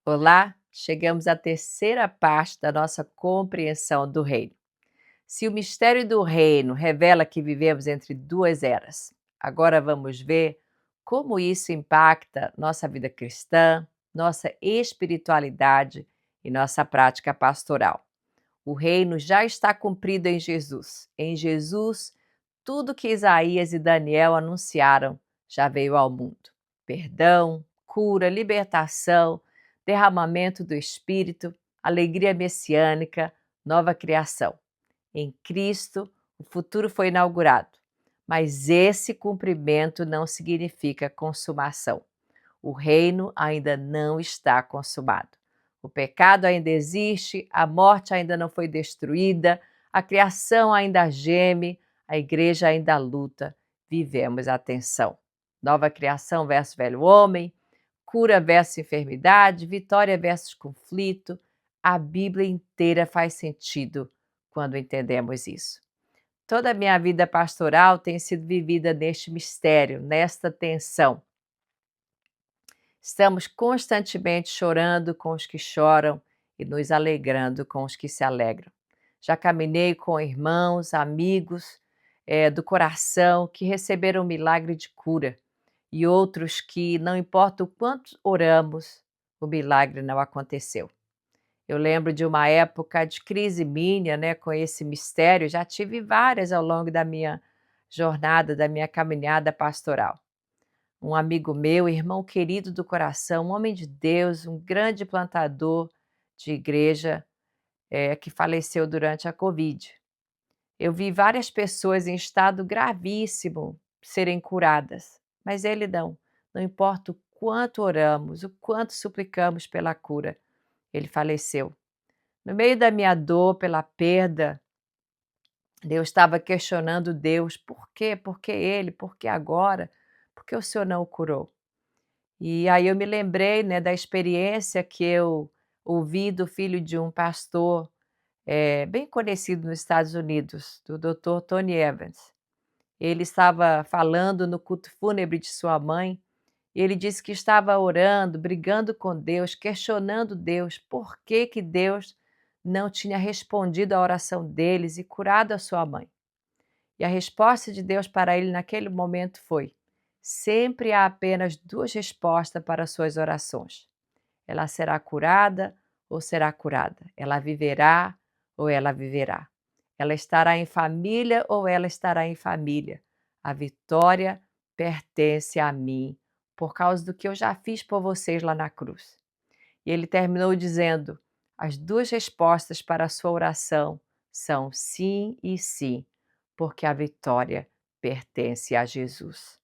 Olá, chegamos à terceira parte da nossa compreensão do reino. Se o mistério do reino revela que vivemos entre duas eras, agora vamos ver como isso impacta nossa vida cristã, nossa espiritualidade e nossa prática pastoral. O reino já está cumprido em Jesus. Em Jesus, tudo que Isaías e Daniel anunciaram já veio ao mundo: perdão, cura, libertação, derramamento do Espírito, alegria messiânica, nova criação. Em Cristo, o futuro foi inaugurado, mas esse cumprimento não significa consumação. O reino ainda não está consumado. O pecado ainda existe, a morte ainda não foi destruída, a criação ainda geme, a igreja ainda luta. Vivemos a tensão. Nova criação versus velho homem, cura versus enfermidade, vitória versus conflito. A Bíblia inteira faz sentido quando entendemos isso. Toda a minha vida pastoral tem sido vivida neste mistério, nesta tensão. Estamos constantemente chorando com os que choram e nos alegrando com os que se alegram. Já caminhei com irmãos, amigos do coração que receberam um milagre de cura e outros que, não importa o quanto oramos, o milagre não aconteceu. Eu lembro de uma época de crise minha, com esse mistério, já tive várias ao longo da minha jornada, da minha caminhada pastoral. Um amigo meu, irmão querido do coração, um homem de Deus, um grande plantador de igreja, que faleceu durante a Covid. Eu vi várias pessoas em estado gravíssimo serem curadas, mas ele não. Não importa o quanto oramos, o quanto suplicamos pela cura, ele faleceu. No meio da minha dor pela perda, eu estava questionando Deus: por quê? Por que ele? Por que agora? Por que o Senhor não o curou? E aí eu me lembrei, da experiência que eu ouvi do filho de um pastor, bem conhecido nos Estados Unidos, do Dr. Tony Evans. Ele estava falando no culto fúnebre de sua mãe, e ele disse que estava orando, brigando com Deus, questionando Deus, por que que Deus não tinha respondido à oração deles e curado a sua mãe. E a resposta de Deus para ele naquele momento foi: sempre há apenas duas respostas para suas orações. Ela será curada ou será curada. Ela viverá ou ela viverá. Ela estará em família ou ela estará em família. A vitória pertence a mim, por causa do que eu já fiz por vocês lá na cruz. E ele terminou dizendo: as duas respostas para a sua oração são sim e sim, porque a vitória pertence a Jesus.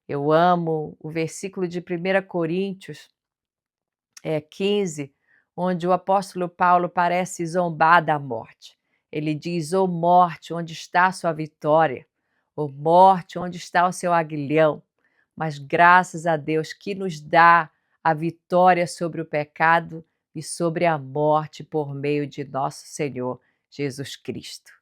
Eu amo o versículo de 1 Coríntios 15, onde o apóstolo Paulo parece zombar da morte. Ele diz: ô morte, onde está a sua vitória? Ô morte, onde está o seu aguilhão? Mas graças a Deus que nos dá a vitória sobre o pecado e sobre a morte por meio de nosso Senhor Jesus Cristo.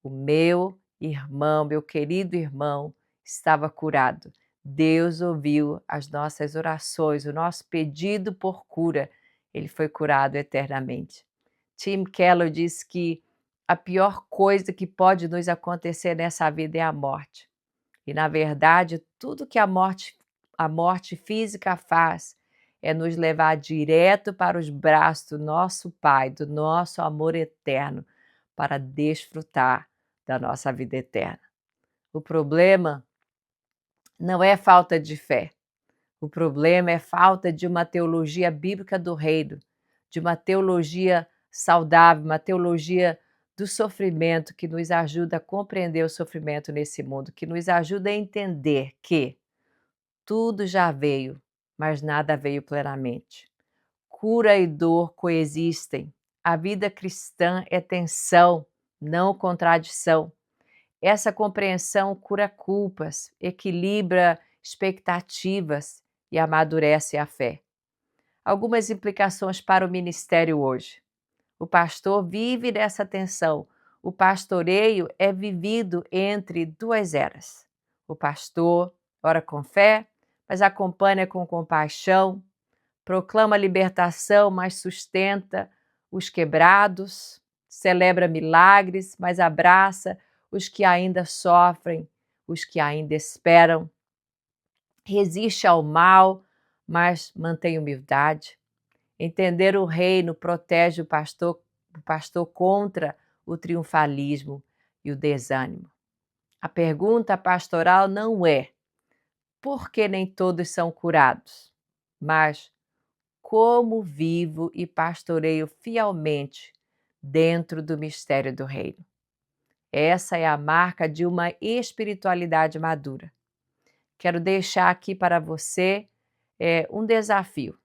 O meu irmão, meu querido irmão, estava curado. Deus ouviu as nossas orações, o nosso pedido por cura. Ele foi curado eternamente. Tim Keller diz que a pior coisa que pode nos acontecer nessa vida é a morte. E, na verdade, tudo que a morte física faz é nos levar direto para os braços do nosso Pai, do nosso amor eterno, para desfrutar da nossa vida eterna. O problema não é falta de fé. O problema é falta de uma teologia bíblica do reino, de uma teologia saudável, uma teologia do sofrimento que nos ajuda a compreender o sofrimento nesse mundo, que nos ajuda a entender que tudo já veio, mas nada veio plenamente. Cura e dor coexistem. A vida cristã é tensão, não contradição. Essa compreensão cura culpas, equilibra expectativas e amadurece a fé. Algumas implicações para o ministério hoje. O pastor vive nessa tensão. O pastoreio é vivido entre duas eras. O pastor ora com fé, mas acompanha com compaixão, proclama libertação, mas sustenta os quebrados, celebra milagres, mas abraça os que ainda sofrem, os que ainda esperam, resiste ao mal, mas mantém humildade. Entender o reino protege o pastor contra o triunfalismo e o desânimo. A pergunta pastoral não é por que nem todos são curados, mas como vivo e pastoreio fielmente dentro do mistério do reino. Essa é a marca de uma espiritualidade madura. Quero deixar aqui para você um desafio.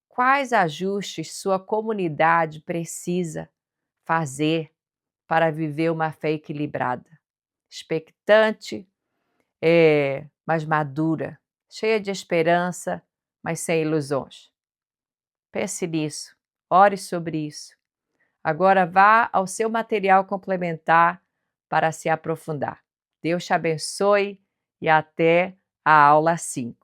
Quais ajustes sua comunidade precisa fazer para viver uma fé equilibrada, expectante, mas madura, cheia de esperança, mas sem ilusões? Pense nisso, ore sobre isso. Agora vá ao seu material complementar para se aprofundar. Deus te abençoe e até a aula 5.